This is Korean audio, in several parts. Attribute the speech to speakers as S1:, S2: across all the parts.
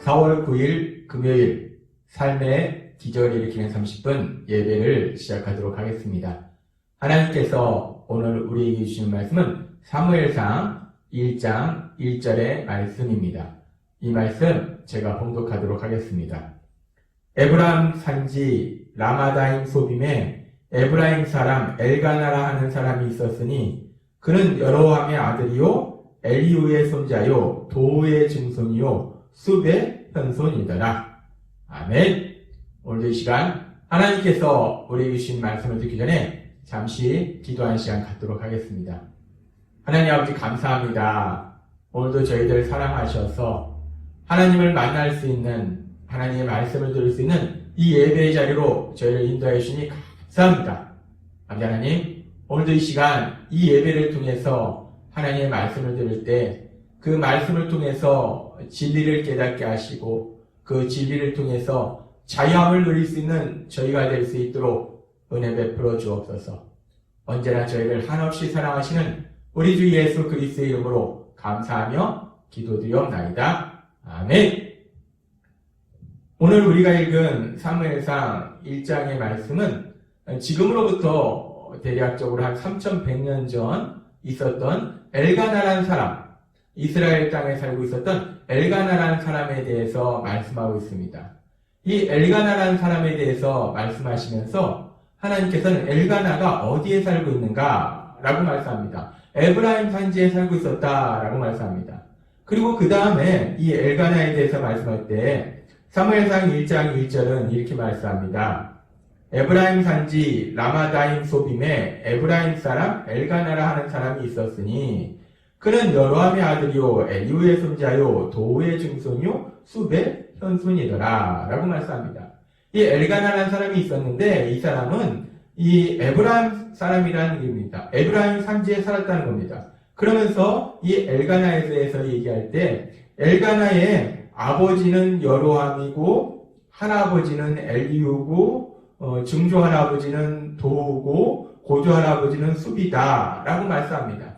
S1: 4월 9일 금요일 삶의 기적을 일으키는 30분 예배를 시작하도록 하겠습니다. 하나님께서 오늘 우리에게 주시는 말씀은 사무엘상 1장 1절의 말씀입니다. 이 말씀 제가 봉독하도록 하겠습니다. 에브라임 산지 라마다임 소빔에 에브라임 사람 엘가나라 하는 사람이 있었으니 그는 여로함의 아들이요 엘리우의 손자요 도우의 증손이요 숲의 현손이더라. 아멘. 오늘도 이 시간 하나님께서 우리에게 주신 말씀을 듣기 전에 잠시 기도하는 시간 갖도록 하겠습니다. 하나님 아버지 감사합니다. 오늘도 저희들 사랑하셔서 하나님을 만날 수 있는, 하나님의 말씀을 들을 수 있는 이 예배의 자리로 저희를 인도해 주시니 감사합니다. 아버지 하나님, 오늘도 이 시간 이 예배를 통해서 하나님의 말씀을 들을 때 그 말씀을 통해서 진리를 깨닫게 하시고 그 진리를 통해서 자유함을 누릴 수 있는 저희가 될 수 있도록 은혜 베풀어 주옵소서. 언제나 저희를 한없이 사랑하시는 우리 주 예수 그리스도의 이름으로 감사하며 기도드리옵나이다. 아멘. 오늘 우리가 읽은 사무엘상 1장의 말씀은 지금으로부터 대략적으로 한 3100년 전 있었던 엘가나라는 사람, 이스라엘 땅에 살고 있었던 엘가나라는 사람에 대해서 말씀하고 있습니다. 이 엘가나라는 사람에 대해서 말씀하시면서 하나님께서는 엘가나가 어디에 살고 있는가 라고 말씀합니다. 에브라임 산지에 살고 있었다 라고 말씀합니다. 그리고 그 다음에 이 엘가나에 대해서 말씀할 때 사무엘상 1장 1절은 이렇게 말씀합니다. 에브라임 산지 라마다임 소빔에 에브라임 사람 엘가나라 하는 사람이 있었으니 그는 여로함의 아들이요 엘리우의 손자요 도우의 증손이요 숲의 현손이더라 라고 말씀합니다. 이 엘가나라는 사람이 있었는데 이 사람은 이 에브라임 사람이라는 얘기입니다. 에브라임 산지에 살았다는 겁니다. 그러면서 이 엘가나에 대해서 얘기할 때 엘가나의 아버지는 여로함이고 할아버지는 엘리우고 증조 할아버지는 도우고 고조 할아버지는 숲이다 라고 말씀합니다.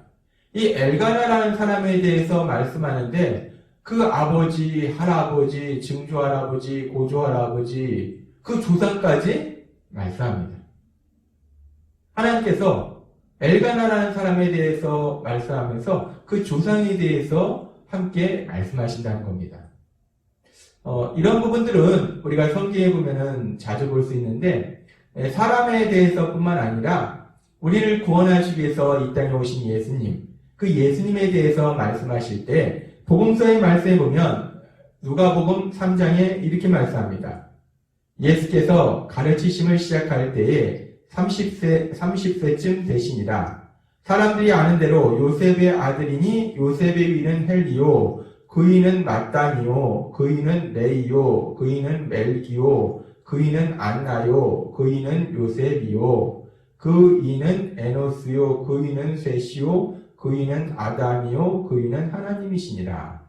S1: 이 엘가나라는 사람에 대해서 말씀하는데 그 아버지, 할아버지, 증조 할아버지, 고조 할아버지 그 조상까지 말씀합니다. 하나님께서 엘가나라는 사람에 대해서 말씀하면서 그 조상에 대해서 함께 말씀하신다는 겁니다. 이런 부분들은 우리가 성경에 보면은 자주 볼 수 있는데 사람에 대해서뿐만 아니라 우리를 구원하시기 위해서 이 땅에 오신 예수님, 그 예수님에 대해서 말씀하실 때 복음서의 말씀에 보면 누가복음 3장에 이렇게 말씀합니다. 예수께서 가르치심을 시작할 때에 30세쯤 되시니라. 사람들이 아는 대로 요셉의 아들이니 요셉의 위는 헬리요, 그 위는 마따니요, 그 위는 레이요, 그 위는 멜기요, 그 위는 안나요, 그 위는 요셉이요, 그 위는 에노스요, 그 위는 셋이요, 그 위는 아담이요, 그 위는 하나님이시니라.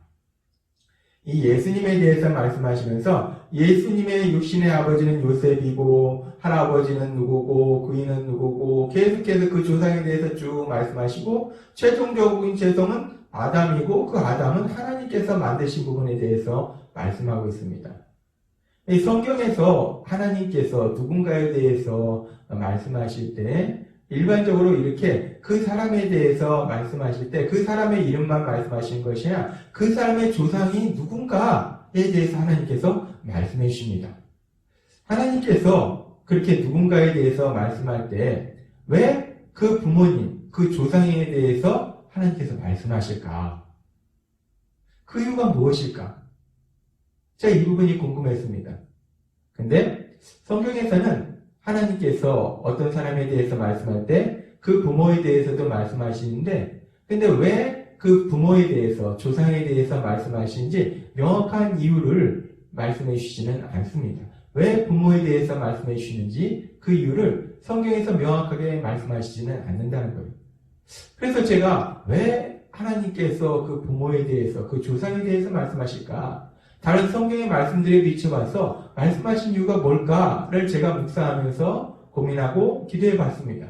S1: 이 예수님에 대해서 말씀하시면서 예수님의 육신의 아버지는 요셉이고 할아버지는 누구고 그 위는 누구고 계속해서 그 조상에 대해서 쭉 말씀하시고 최종적인 최종은 아담이고 그 아담은 하나님께서 만드신 부분에 대해서 말씀하고 있습니다. 이 성경에서 하나님께서 누군가에 대해서 말씀하실 때 일반적으로 이렇게 그 사람에 대해서 말씀하실 때 그 사람의 이름만 말씀하시는 것이 아니라 그 사람의 조상이 누군가에 대해서 하나님께서 말씀해 주십니다. 하나님께서 그렇게 누군가에 대해서 말씀할 때 왜 그 부모님, 그 조상에 대해서 하나님께서 말씀하실까? 그 이유가 무엇일까? 제가 이 부분이 궁금했습니다. 근데 성경에서는 하나님께서 어떤 사람에 대해서 말씀할 때 그 부모에 대해서도 말씀하시는데 근데 왜 그 부모에 대해서 조상에 대해서 말씀하시는지 명확한 이유를 말씀해 주시지는 않습니다. 왜 부모에 대해서 말씀해 주시는지 그 이유를 성경에서 명확하게 말씀하시지는 않는다는 거예요. 그래서 제가 왜 하나님께서 그 부모에 대해서 그 조상에 대해서 말씀하실까? 다른 성경의 말씀들에 비춰봐서 말씀하신 이유가 뭘까를 제가 묵상하면서 고민하고 기도해 봤습니다.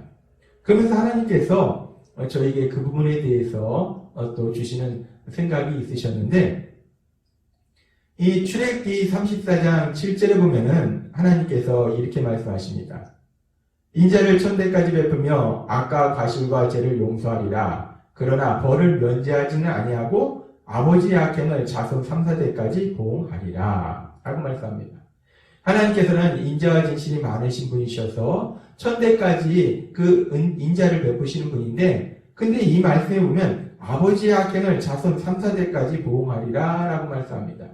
S1: 그러면서 하나님께서 저에게 그 부분에 대해서 또 주시는 생각이 있으셨는데 이 출애굽기 34장 7절에 보면은 하나님께서 이렇게 말씀하십니다. 인자를 천대까지 베푸며 악과 과실과 죄를 용서하리라. 그러나 벌을 면제하지는 아니하고 아버지의 악행을 자손 3, 4대까지 보응하리라. 라고 말씀합니다. 하나님께서는 인자와 진실이 많으신 분이셔서 천대까지 그 인자를 베푸시는 분인데, 근데 이 말씀에 보면 아버지의 악행을 자손 3, 4대까지 보응하리라 라고 말씀합니다.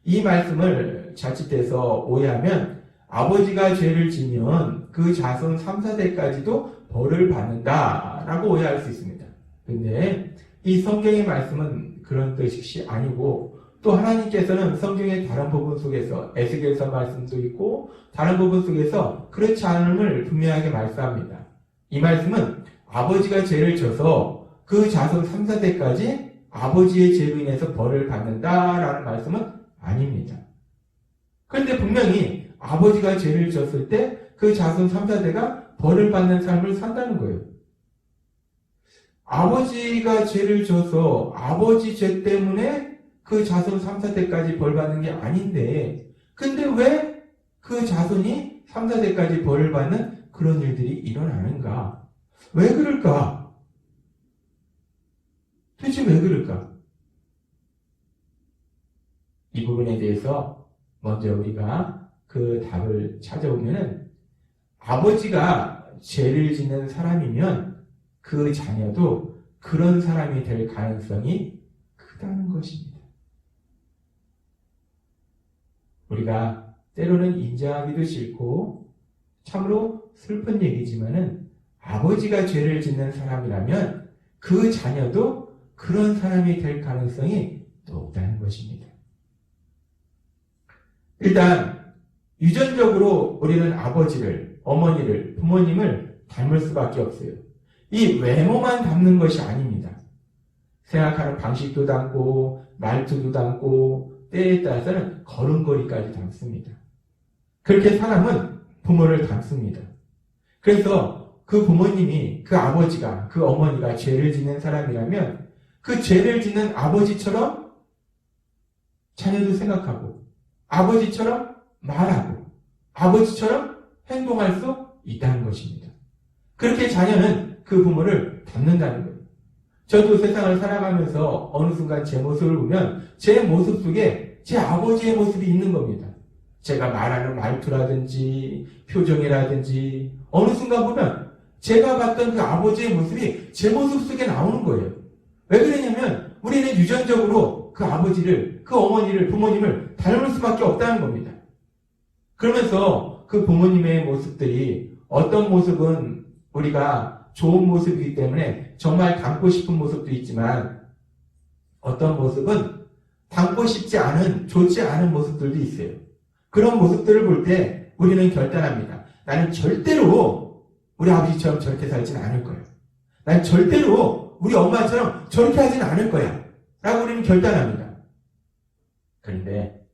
S1: 이 말씀을 자칫해서 오해하면 아버지가 죄를 지면 그 자손 3, 4대까지도 벌을 받는다 라고 오해할 수 있습니다. 근데 이 성경의 말씀은 그런 뜻이 아니고, 또 하나님께서는 성경의 다른 부분 속에서 에스겔서 말씀도 있고 다른 부분 속에서 그렇지 않음을 분명하게 말씀합니다. 이 말씀은 아버지가 죄를 져서 그 자손 3, 4대까지 아버지의 죄로 인해서 벌을 받는다라는 말씀은 아닙니다. 그런데 분명히 아버지가 죄를 졌을 때 그 자손 3, 4대가 벌을 받는 삶을 산다는 거예요. 아버지가 죄를 져서 아버지 죄 때문에 그 자손 3, 4대까지 벌 받는 게 아닌데, 근데 왜 그 자손이 3, 4대까지 벌을 받는 그런 일들이 일어나는가? 왜 그럴까? 도대체 왜 그럴까? 이 부분에 대해서 먼저 우리가 그 답을 찾아보면은, 아버지가 죄를 짓는 사람이면 그 자녀도 그런 사람이 될 가능성이 크다는 것입니다. 우리가 때로는 인정하기도 싫고 참으로 슬픈 얘기지만은, 아버지가 죄를 짓는 사람이라면 그 자녀도 그런 사람이 될 가능성이 높다는 것입니다. 일단 유전적으로 우리는 아버지를, 어머니를, 부모님을 닮을 수밖에 없어요. 이 외모만 닮는 것이 아닙니다. 생각하는 방식도 닮고 말투도 닮고 때에 따라서는 걸음걸이까지 닮습니다. 그렇게 사람은 부모를 닮습니다. 그래서 그 부모님이, 그 아버지가, 그 어머니가 죄를 짓는 사람이라면 그 죄를 짓는 아버지처럼 자녀도 생각하고 아버지처럼 말하고 아버지처럼 행동할 수 있다는 것입니다. 그렇게 자녀는 그 부모를 닮는다는 거예요. 저도 세상을 살아가면서 어느 순간 제 모습을 보면 제 모습 속에 제 아버지의 모습이 있는 겁니다. 제가 말하는 말투라든지 표정이라든지 어느 순간 보면 제가 봤던 그 아버지의 모습이 제 모습 속에 나오는 거예요. 왜 그러냐면 우리는 유전적으로 그 아버지를, 그 어머니를, 부모님을 닮을 수밖에 없다는 겁니다. 그러면서 그 부모님의 모습들이 어떤 모습은 우리가 좋은 모습이기 때문에 정말 닮고 싶은 모습도 있지만, 어떤 모습은 닮고 싶지 않은, 좋지 않은 모습들도 있어요. 그런 모습들을 볼 때 우리는 결단합니다. 나는 절대로 우리 아버지처럼 저렇게 살지는 않을 거야. 난 절대로 우리 엄마처럼 저렇게 하지는 않을 거야. 라고 우리는 결단합니다. 그런데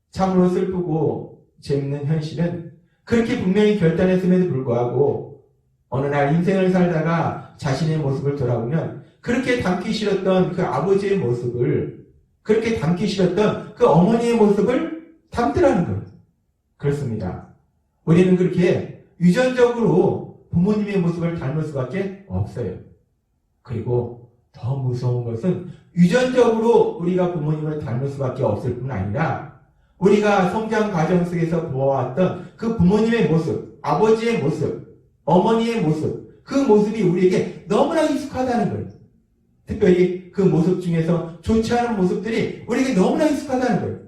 S1: 참으로 슬프고 재밌는 현실은, 그렇게 분명히 결단했음에도 불구하고 어느 날 인생을 살다가 자신의 모습을 돌아보면 그렇게 닮기 싫었던 그 아버지의 모습을, 그렇게 닮기 싫었던 그 어머니의 모습을 닮더라는 거예요. 그렇습니다. 우리는 그렇게 유전적으로 부모님의 모습을 닮을 수밖에 없어요. 그리고 더 무서운 것은 유전적으로 우리가 부모님을 닮을 수밖에 없을 뿐 아니라 우리가 성장 과정 속에서 보아왔던 그 부모님의 모습, 아버지의 모습, 어머니의 모습, 그 모습이 우리에게 너무나 익숙하다는 거예요. 특별히 그 모습 중에서 좋지 않은 모습들이 우리에게 너무나 익숙하다는 거예요.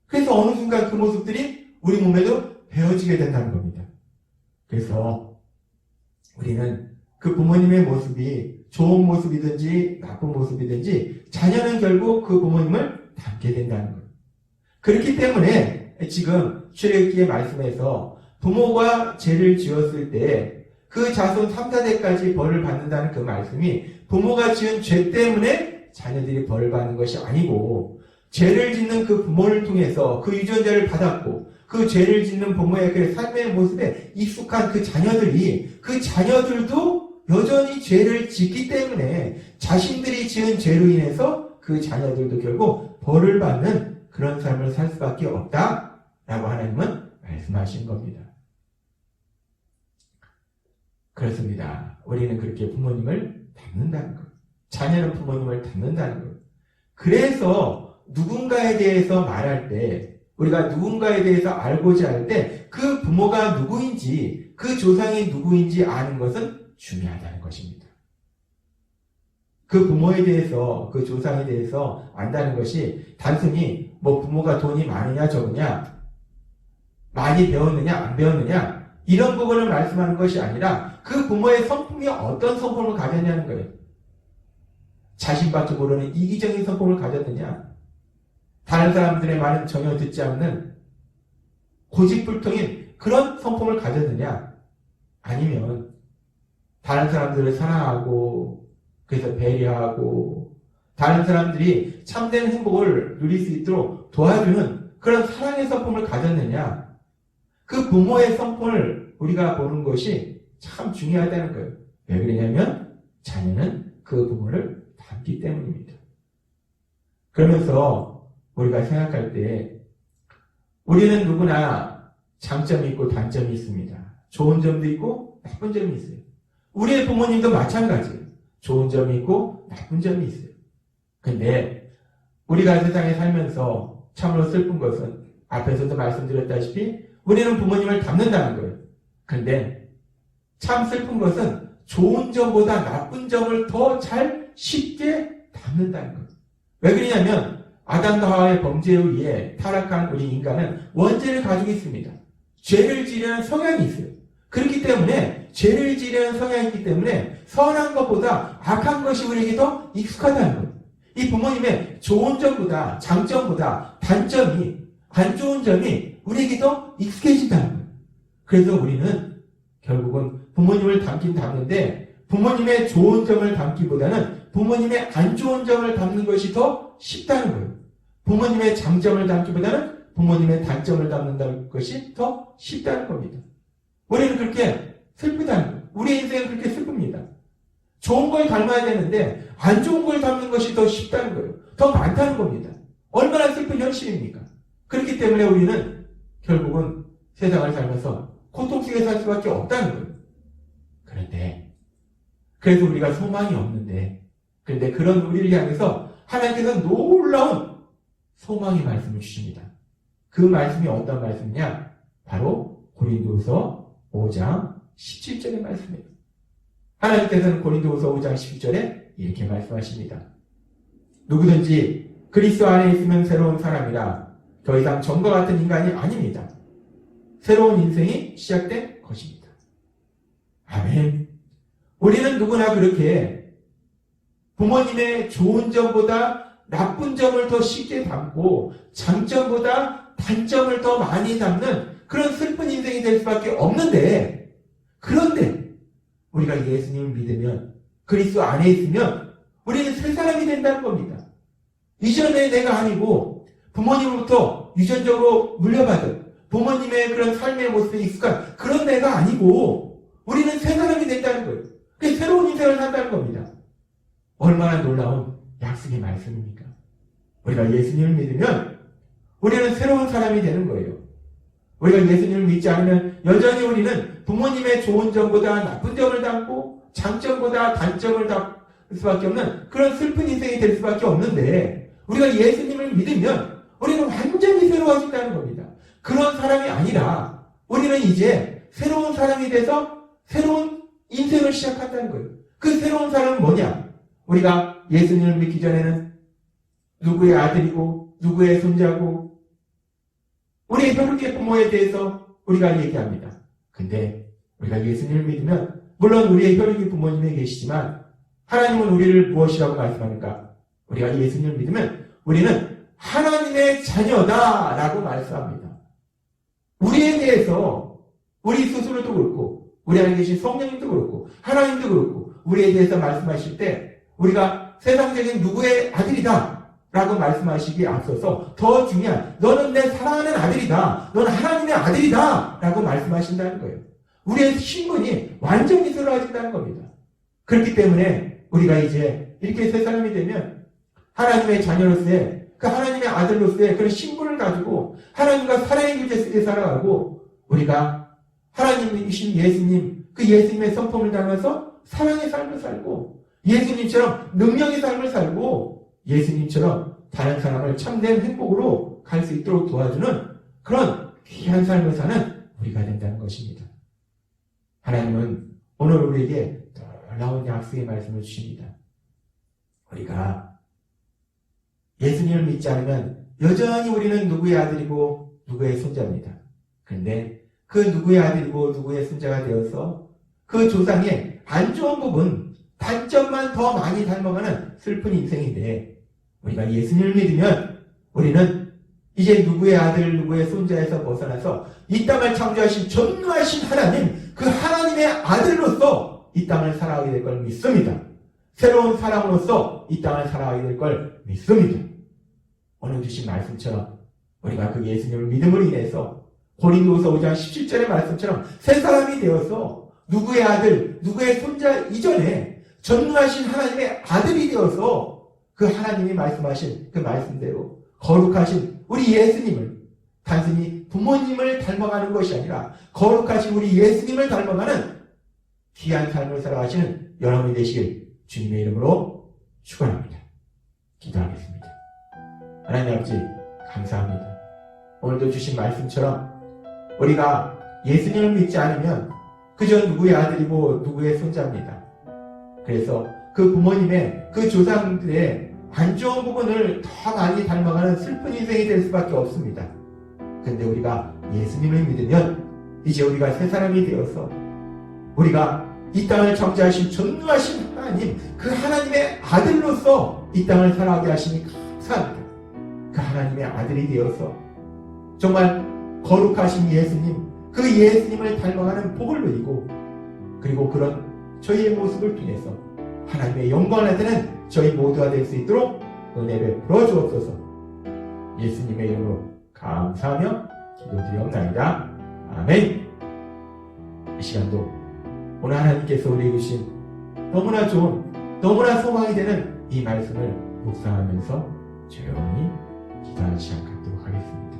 S1: 그래서 어느 순간 그 모습들이 우리 몸에도 배어지게 된다는 겁니다. 그래서 우리는 그 부모님의 모습이 좋은 모습이든지 나쁜 모습이든지 자녀는 결국 그 부모님을 닮게 된다는 거예요. 그렇기 때문에 지금 출애굽기의 말씀에서 부모가 죄를 지었을 때 그 자손 3, 4대까지 벌을 받는다는 그 말씀이 부모가 지은 죄 때문에 자녀들이 벌을 받는 것이 아니고, 죄를 짓는 그 부모를 통해서 그 유전자를 받았고 그 죄를 짓는 부모의 그 삶의 모습에 익숙한 그 자녀들이, 그 자녀들도 여전히 죄를 짓기 때문에 자신들이 지은 죄로 인해서 그 자녀들도 결국 벌을 받는 그런 삶을 살 수밖에 없다라고 하나님은 말씀하신 겁니다. 그렇습니다. 우리는 그렇게 부모님을 닮는다는 거예요. 자녀는 부모님을 닮는다는 거예요. 그래서 누군가에 대해서 말할 때, 우리가 누군가에 대해서 알고자 할 때 그 부모가 누구인지, 그 조상이 누구인지 아는 것은 중요하다는 것입니다. 그 부모에 대해서, 그 조상에 대해서 안다는 것이 단순히 뭐 부모가 돈이 많으냐 적으냐, 많이 배웠느냐 안 배웠느냐 이런 부분을 말씀하는 것이 아니라 그 부모의 성품이 어떤 성품을 가졌냐는 거예요. 자신밖에 모르는 이기적인 성품을 가졌느냐, 다른 사람들의 말은 전혀 듣지 않는 고집불통인 그런 성품을 가졌느냐, 아니면 다른 사람들을 사랑하고 그래서 배려하고 다른 사람들이 참된 행복을 누릴 수 있도록 도와주는 그런 사랑의 성품을 가졌느냐, 그 부모의 성품을 우리가 보는 것이 참 중요하다는 거예요. 왜 그러냐면 자녀는 그 부모를 닮기 때문입니다. 그러면서 우리가 생각할 때 우리는 누구나 장점이 있고 단점이 있습니다. 좋은 점도 있고 나쁜 점이 있어요. 우리의 부모님도 마찬가지예요. 좋은 점이 있고 나쁜 점이 있어요. 근데 우리가 세상에 살면서 참으로 슬픈 것은 앞에서도 말씀드렸다시피 우리는 부모님을 닮는다는 거예요. 근데 참 슬픈 것은 좋은 점보다 나쁜 점을 더 잘 쉽게 닮는다는 거예요. 왜 그러냐면 아담과 하와의 범죄에 의해 타락한 우리 인간은 원죄를 가지고 있습니다. 죄를 지으려는 성향이 있어요. 그렇기 때문에 죄를 지으려는 성향이 있기 때문에 선한 것보다 악한 것이 우리에게 더 익숙하다는 거예요. 이 부모님의 좋은 점보다 장점보다 단점이, 안 좋은 점이 우리에게 더 익숙해진다는 거예요. 그래서 우리는 결국은 부모님을 닮긴 닮는데 부모님의 좋은 점을 닮기보다는 부모님의 안 좋은 점을 닮는 것이 더 쉽다는 거예요. 부모님의 장점을 닮기보다는 부모님의 단점을 닮는 것이 더 쉽다는 겁니다. 우리는 그렇게 슬프다는 거예요. 우리 인생은 그렇게 슬픕니다. 좋은 걸 닮아야 되는데 안 좋은 걸 닮는 것이 더 쉽다는 거예요. 더 많다는 겁니다. 얼마나 슬픈 현실입니까? 그렇기 때문에 우리는 결국은 세상을 살면서 고통 속에 살 수밖에 없다는 거예요. 그런데 그래서 우리가 소망이 없는데, 그런데 그런 우리를 향해서 하나님께서 놀라운 소망의 말씀을 주십니다. 그 말씀이 어떤 말씀이냐? 바로 고린도후서 5장 17절의 말씀이에요. 하나님께서는 고린도후서 5장 17절에 이렇게 말씀하십니다. 누구든지 그리스도 안에 있으면 새로운 사람이라 더 이상 전과 같은 인간이 아닙니다. 새로운 인생이 시작된 것입니다. 아멘. 우리는 누구나 그렇게 부모님의 좋은 점보다 나쁜 점을 더 쉽게 담고 장점보다 단점을 더 많이 담는 그런 슬픈 인생이 될 수밖에 없는데, 그런데 우리가 예수님을 믿으면, 그리스도 안에 있으면 우리는 새 사람이 된다는 겁니다. 이전에 내가 아니고 부모님으로부터 유전적으로 물려받은 부모님의 그런 삶의 모습에 익숙한 그런 내가 아니고 우리는 새 사람이 된다는 거예요. 그게 새로운 인생을 산다는 겁니다. 얼마나 놀라운 약속의 말씀입니까? 우리가 예수님을 믿으면 우리는 새로운 사람이 되는 거예요. 우리가 예수님을 믿지 않으면 여전히 우리는 부모님의 좋은 점보다 나쁜 점을 담고 장점보다 단점을 담을 수밖에 없는 그런 슬픈 인생이 될 수밖에 없는데, 우리가 예수님을 믿으면 우리는 완전히 새로워진다는 겁니다. 그런 사람이 아니라 우리는 이제 새로운 사람이 돼서 새로운 인생을 시작한다는 거예요. 그 새로운 사람은 뭐냐? 우리가 예수님을 믿기 전에는 누구의 아들이고 누구의 손자고 우리의 혈육의 부모에 대해서 우리가 얘기합니다. 근데 우리가 예수님을 믿으면 물론 우리의 혈육의 부모님이 계시지만 하나님은 우리를 무엇이라고 말씀합니까? 우리가 예수님을 믿으면 우리는 하나님의 자녀다라고 말씀합니다. 우리에 대해서 우리 스스로도 그렇고 우리 안에 계신 성령님도 그렇고 하나님도 그렇고 우리에 대해서 말씀하실 때 우리가 세상적인 누구의 아들이다 라고 말씀하시기에 앞서서 더 중요한 너는 내 사랑하는 아들이다, 너는 하나님의 아들이다 라고 말씀하신다는 거예요. 우리의 신분이 완전히 새로워진다는 겁니다. 그렇기 때문에 우리가 이제 이렇게 새 사람이 되면 하나님의 자녀로서의 그 하나님의 아들로서의 그런 신분을 가지고 하나님과 사랑의 교제 속에 살아가고 우리가 하나님이신 예수님, 그 예수님의 성품을 닮아서 사랑의 삶을 살고 예수님처럼 능력의 삶을 살고 예수님처럼 다른 사람을 참된 행복으로 갈 수 있도록 도와주는 그런 귀한 삶을 사는 우리가 된다는 것입니다. 하나님은 오늘 우리에게 놀라운 약속의 말씀을 주십니다. 우리가 예수님을 믿지 않으면 여전히 우리는 누구의 아들이고 누구의 손자입니다. 그런데 그 누구의 아들이고 누구의 손자가 되어서 그 조상의 안 좋은 부분, 단점만 더 많이 닮아가는 슬픈 인생인데 우리가 예수님을 믿으면 우리는 이제 누구의 아들, 누구의 손자에서 벗어나서 이 땅을 창조하신 전능하신 하나님, 그 하나님의 아들로서 이 땅을 살아가게 될 걸 믿습니다. 새로운 사람으로서 이 땅을 살아가게 될 걸 믿습니다. 오늘 주신 말씀처럼 우리가 그 예수님을 믿음으로 인해서 고린도후서 5장 17절의 말씀처럼 새 사람이 되어서 누구의 아들, 누구의 손자 이전에 전능하신 하나님의 아들이 되어서 그 하나님이 말씀하신 그 말씀대로 거룩하신 우리 예수님을 단순히 부모님을 닮아가는 것이 아니라 거룩하신 우리 예수님을 닮아가는 귀한 삶을 살아가시는 여러분이 되시길 주님의 이름으로 축원합니다. 기도하겠습니다. 하나님 아버지 감사합니다. 오늘도 주신 말씀처럼 우리가 예수님을 믿지 않으면 그저 누구의 아들이고 누구의 손자입니다. 그래서 그 부모님의 그 조상들의 안 좋은 부분을 더 많이 닮아가는 슬픈 인생이 될 수밖에 없습니다. 근데 우리가 예수님을 믿으면 이제 우리가 새 사람이 되어서 우리가 이 땅을 창조하신 전능하신 하나님, 그 하나님의 아들로서 이 땅을 살아가게 하시니 감사합니다. 그 하나님의 아들이 되어서 정말 거룩하신 예수님, 그 예수님을 닮아가는 복을 누리고 그리고 그런 저희의 모습을 통해서 하나님의 영광을 나타내는 저희 모두가 될 수 있도록 은혜 베풀어 주옵소서. 예수님의 이름으로 감사하며 기도드리옵나이다. 아멘. 이 시간도 오늘 하나님께서 우리에게 주신 너무나 좋은, 너무나 소망이 되는 이 말씀을 묵상하면서 조용히 기도하는 시간 갖도록 하겠습니다.